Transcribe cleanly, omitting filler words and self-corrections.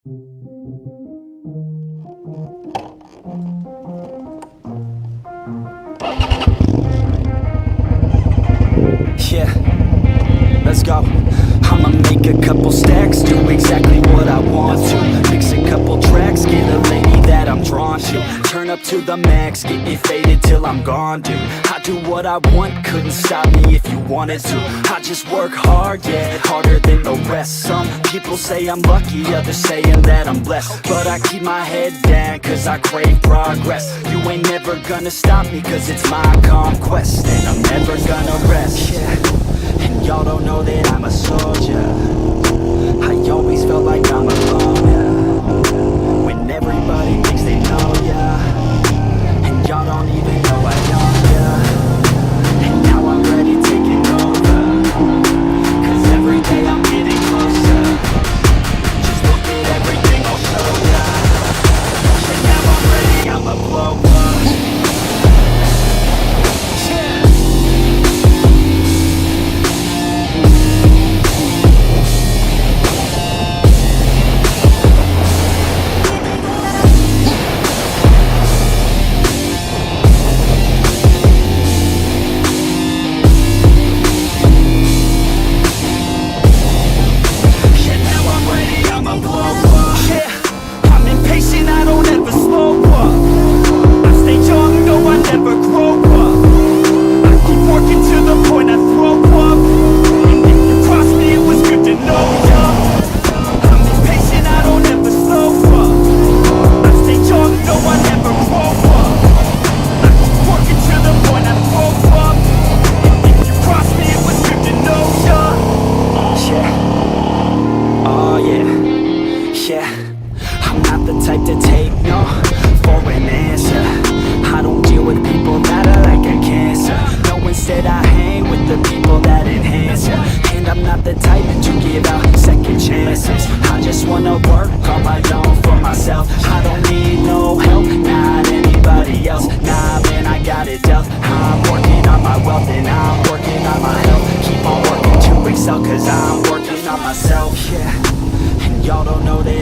Yeah, let's go. I'ma make a couple stacks, do exactly what I want to. Mix a couple tracks, get a lady that I'm drawn to. Turn up to the max, get me faded till I'm gone, dude. I do what I want, couldn't stop me if you wanted to. I just work hard, yeah, harder than the rest. Some people say I'm lucky, others saying that I'm blessed. But I keep my head down, cause I crave progress. You ain't never gonna stop me, cause it's my conquest. And I'm never gonna rest, yeah. And y'all don't know that I'm a soldier. I always felt like I'm alone, yeah. When everybody thinks they know, yeah. And y'all don't even know I know, yeah. And now I'm ready taking over, cause every day I'm getting closer. Just look at everything I'll show ya. And now I'm ready, I'ma blow up. Cause I'm working on myself, yeah. And y'all don't know that